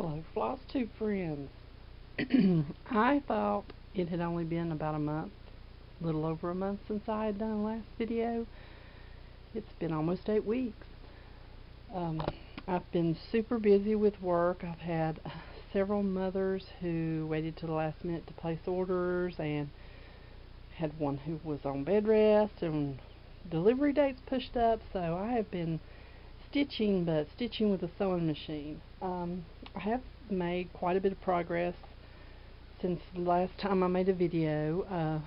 Hello, Flosstube friends. I thought it had only been about a month, a little over a month since I had done the last video. It's been almost 8 weeks. I've been super busy with work. I've had several mothers who waited till the last minute to place orders, and had one who was on bed rest, and delivery dates pushed up, so I have been stitching, but stitching with a sewing machine. I have made quite a bit of progress since the last time I made a video.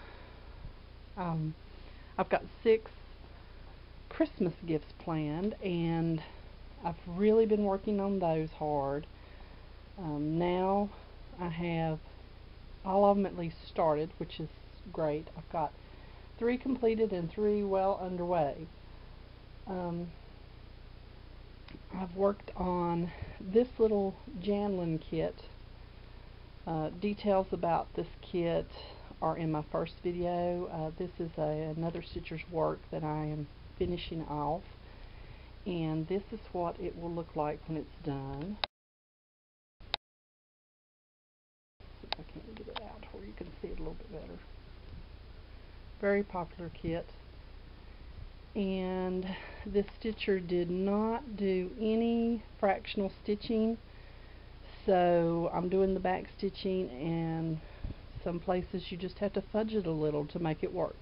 I've got 6 Christmas gifts planned, and I've really been working on those hard. Now I have all of them at least started, which is great. I've got 3 completed and 3 well underway. I've worked on this little Janlynn Kit. Details about this kit are in my first video. This is another stitcher's work that I am finishing off, and this is what it will look like when it's done. See if I can get it out where you can see it a little bit better. Very popular kit. And this stitcher did not do any fractional stitching, so I'm doing the back stitching, and some places you just have to fudge it a little to make it work.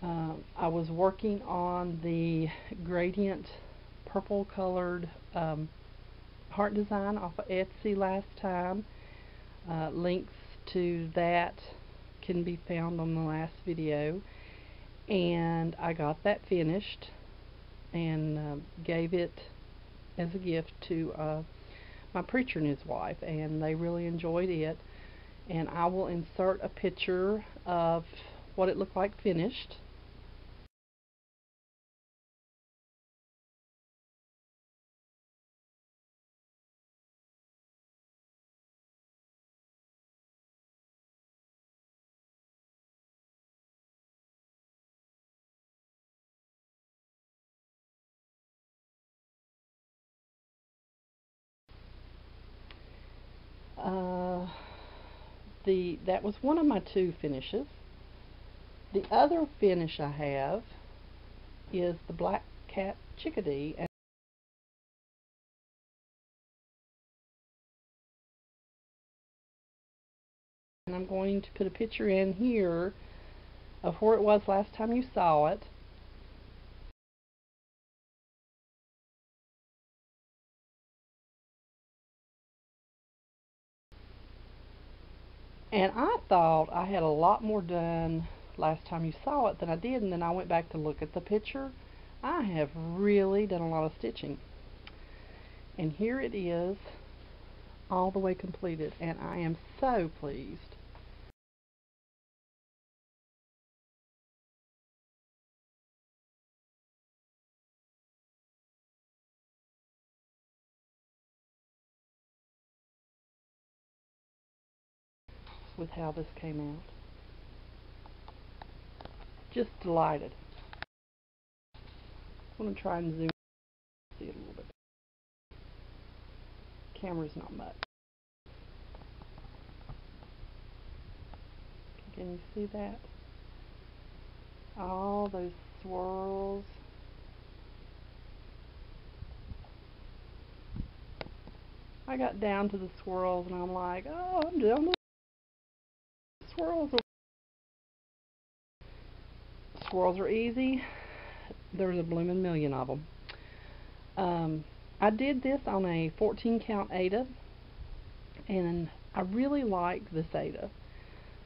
I was working on the gradient purple colored heart design off of Etsy last time. Links to that can be found on the last video. And I got that finished and gave it as a gift to my preacher and his wife, and they really enjoyed it. And I will insert a picture of what it looked like finished. That was one of my 2 finishes. The other finish I have is the black cat Chickadee, and I'm going to put a picture in here of where it was last time you saw it. And I thought I had a lot more done last time you saw it than I did, and then I went back to look at the picture. I have really done a lot of stitching. And here it is, all the way completed, and I am so pleased. With how this came out. Just delighted. I'm going to try and zoom see it a little bit. Camera's not much. Can you see that? All those swirls. I got down to the swirls and I'm like, oh, I'm done with swirls. Swirls are easy. There's a blooming million of them. I did this on a 14 count Aida, and I really like this Aida.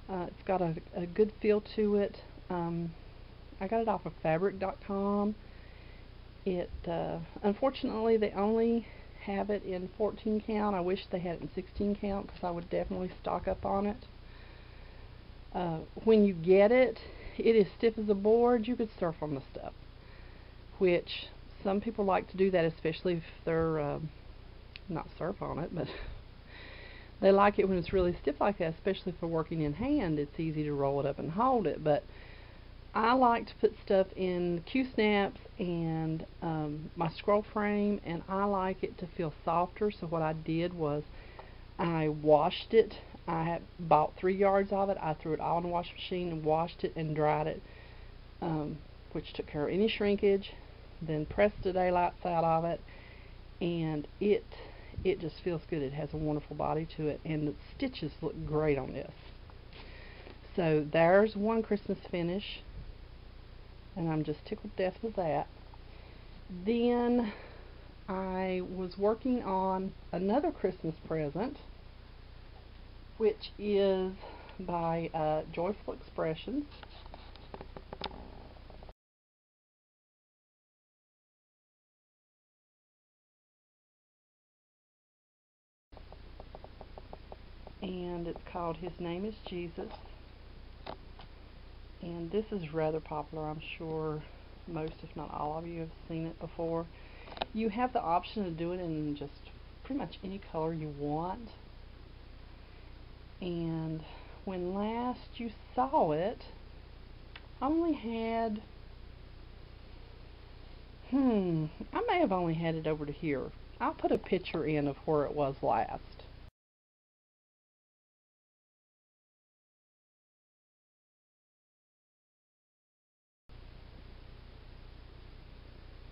It's got a good feel to it. I got it off of fabric.com. Unfortunately, they only have it in 14 count. I wish they had it in 16 count, because I would definitely stock up on it. When you get it, it is stiff as a board. You could surf on the stuff, which some people like to do that, especially if they're not surf on it, but they like it when it's really stiff like that, especially for working in hand. It's easy to roll it up and hold it, but I like to put stuff in Q-snaps and my scroll frame, and I like it to feel softer. So what I did was I washed it. I had bought 3 yards of it. I threw it all in the washing machine and washed it and dried it, which took care of any shrinkage. Then pressed the daylights out of it, and it just feels good. It has a wonderful body to it, and the stitches look great on this. So there's one Christmas finish, and I'm just tickled to death with that. Then I was working on another Christmas present, which is by Joyful Expressions. And it's called His Name is Jesus. And this is rather popular. I'm sure most, if not all of you, have seen it before. You have the option to do it in just pretty much any color you want. And when last you saw it, I only had, I may have only had it over to here. I'll put a picture in of where it was last.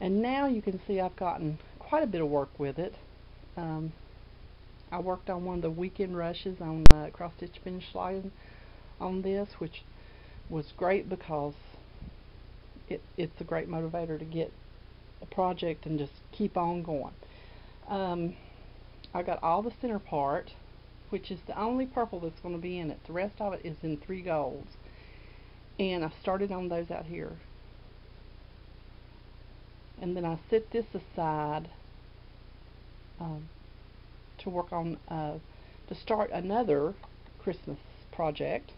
And now you can see I've gotten quite a bit of work with it. I worked on one of the weekend rushes on cross stitch finish line on this, which was great because it's a great motivator to get a project and just keep on going. I got all the center part, which is the only purple that's going to be in it. The rest of it is in 3 golds, and I've started on those out here. And then I set this aside to work on, to start another Christmas project.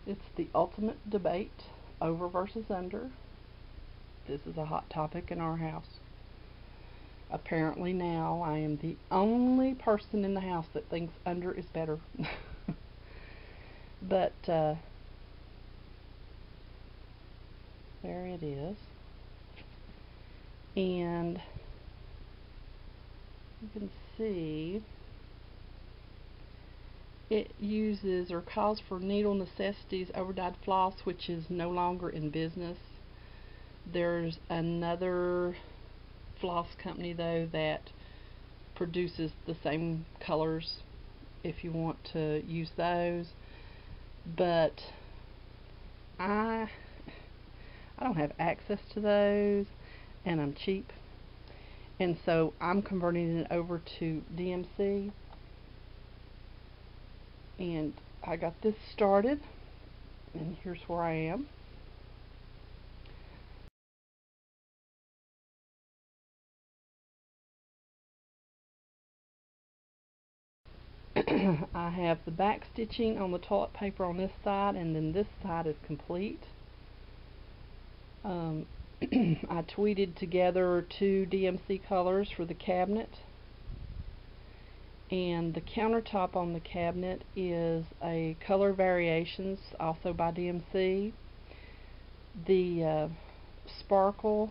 It's the ultimate debate, over versus under. This is a hot topic in our house. Apparently now I am the only person in the house that thinks under is better. But there it is. And you can see it uses or calls for Needle Necessities overdyed floss, which is no longer in business. There's another floss company though that produces the same colors if you want to use those, but I don't have access to those, and I'm cheap, and so I'm converting it over to DMC. And I got this started, and here's where I am. I have the back stitching on the toilet paper on this side, and then this side is complete. I tweeted together 2 DMC colors for the cabinet, and the countertop on the cabinet is a Color Variations, also by DMC. The sparkle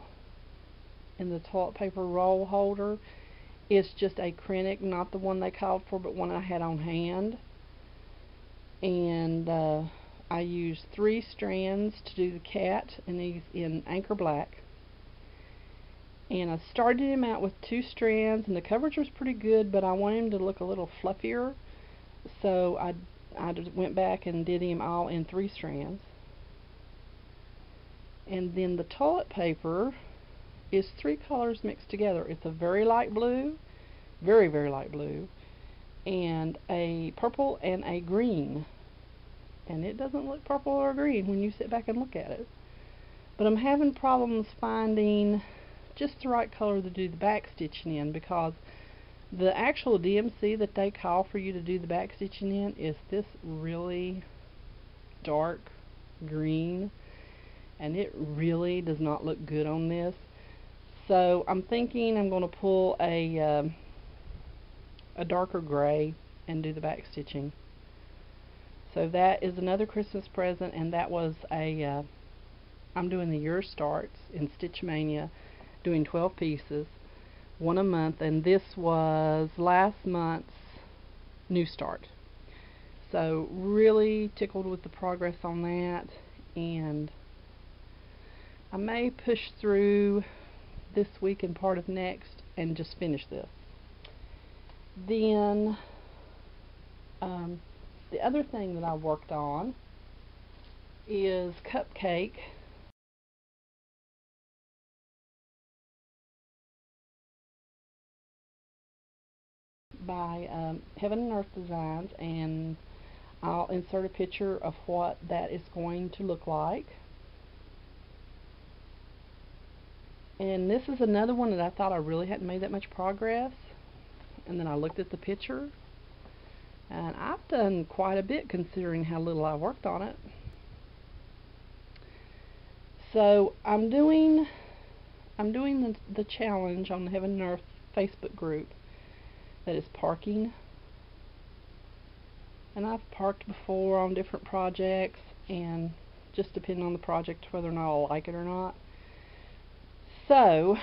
in the toilet paper roll holder is just a Krennic, not the one they called for, but one I had on hand. And I used 3 strands to do the cat, and he's in Anchor Black. And I started him out with 2 strands, and the coverage was pretty good, but I wanted him to look a little fluffier, so I just went back and did him all in 3 strands. And then the toilet paper is 3 colors mixed together. It's a very light blue, very, very light blue, and a purple and a green. And it doesn't look purple or green when you sit back and look at it. But I'm having problems finding just the right color to do the back stitching in, because the actual DMC that they call for you to do the back stitching in is this really dark green, and it really does not look good on this. So I'm thinking I'm going to pull a darker gray and do the back stitching. So that is another Christmas present, and that was a I'm doing the Your Starts in Stitch Mania, doing 12 pieces, one a month, and this was last month's new start. So really tickled with the progress on that, and I may push through this week and part of next and just finish this. Then the other thing that I worked on is Cupcake. By Heaven and Earth Designs, and I'll insert a picture of what that is going to look like. And this is another one that I thought I really hadn't made that much progress, and then I looked at the picture, and I've done quite a bit considering how little I worked on it. So I'm doing the challenge on the Heaven and Earth Facebook group that is parking, and I've parked before on different projects, and just depending on the project whether or not I'll like it or not. So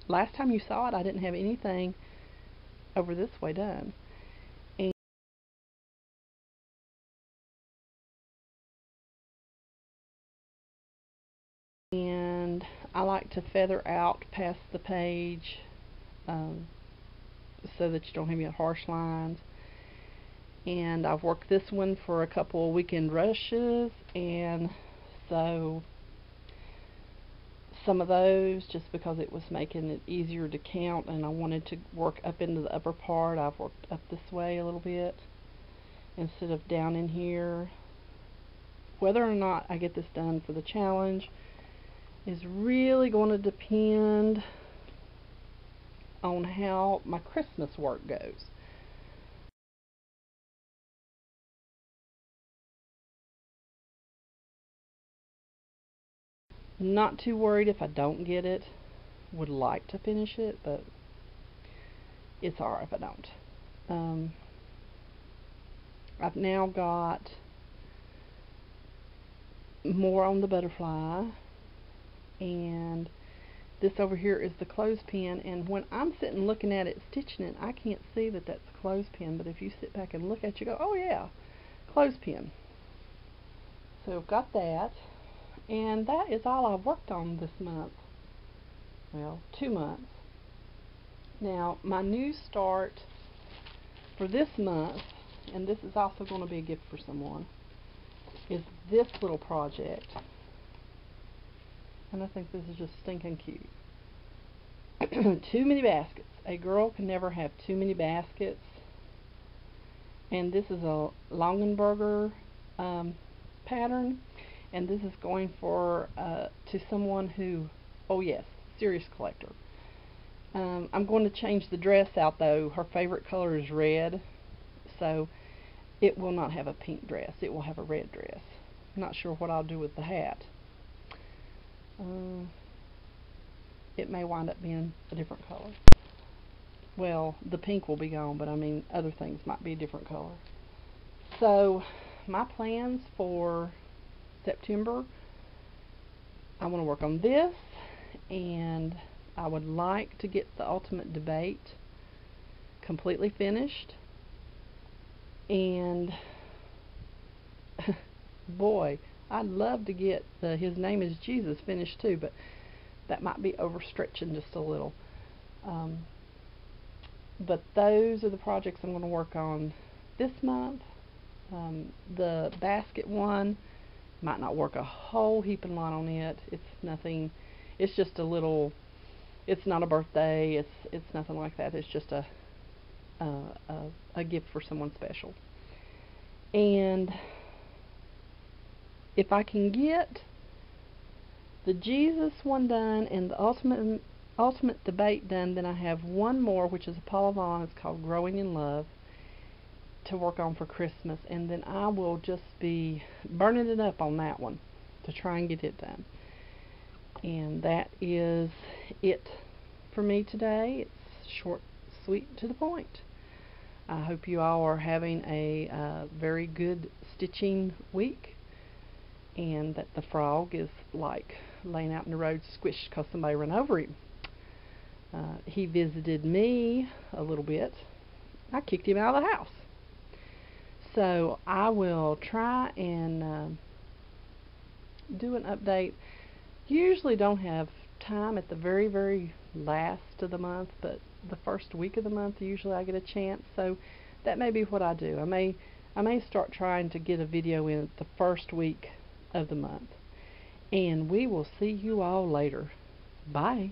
last time you saw it, I didn't have anything over this way done, and I like to feather out past the page so that you don't have any harsh lines. And I've worked this one for a couple of weekend rushes, and so some of those, just because it was making it easier to count and I wanted to work up into the upper part, I've worked up this way a little bit instead of down in here. Whether or not I get this done for the challenge is really going to depend on how my Christmas work goes. Not too worried if I don't get it. Would like to finish it, but it's alright if I don't. I've now got more on the butterfly, and this over here is the clothespin, and when I'm sitting looking at it stitching it, I can't see that that's a clothespin, but if you sit back and look at it, you go, oh yeah, clothespin. So I've got that, and that is all I've worked on this month. Well, 2 months. Now, my new start for this month, and this is also going to be a gift for someone, is this little project. And I think this is just stinking cute. Too many baskets. A girl can never have too many baskets. And this is a Longenberger pattern. And this is going for to someone who, oh yes, serious collector. I'm going to change the dress out though. Her favorite color is red, so it will not have a pink dress. It will have a red dress. I'm not sure what I'll do with the hat. It may wind up being a different color. Well, the pink will be gone, but I mean other things might be a different color. So my plans for September, I want to work on this, and I would like to get the Ultimate Debate completely finished, and boy, I'd love to get the His Name is Jesus finished too, but that might be overstretching just a little. But those are the projects I'm going to work on this month. The basket one, might not work a whole heaping lot on it. It's nothing. It's just a little. It's not a birthday. It's nothing like that. It's just a gift for someone special. And if I can get the Jesus one done and the ultimate debate done, then I have one more, which is a Paula Vaughn. It's called Growing in Love, to work on for Christmas, and then I will just be burning it up on that one to try and get it done. And that is it for me today. It's short, sweet, to the point. I hope you all are having a very good stitching week, and that the frog is like laying out in the road squished because somebody ran over him. He visited me a little bit. I kicked him out of the house. So I will try and do an update. Usually don't have time at the very, very last of the month, but the first week of the month usually I get a chance. So that may be what I do. I may start trying to get a video in the first week of the month. And we will see you all later. Bye.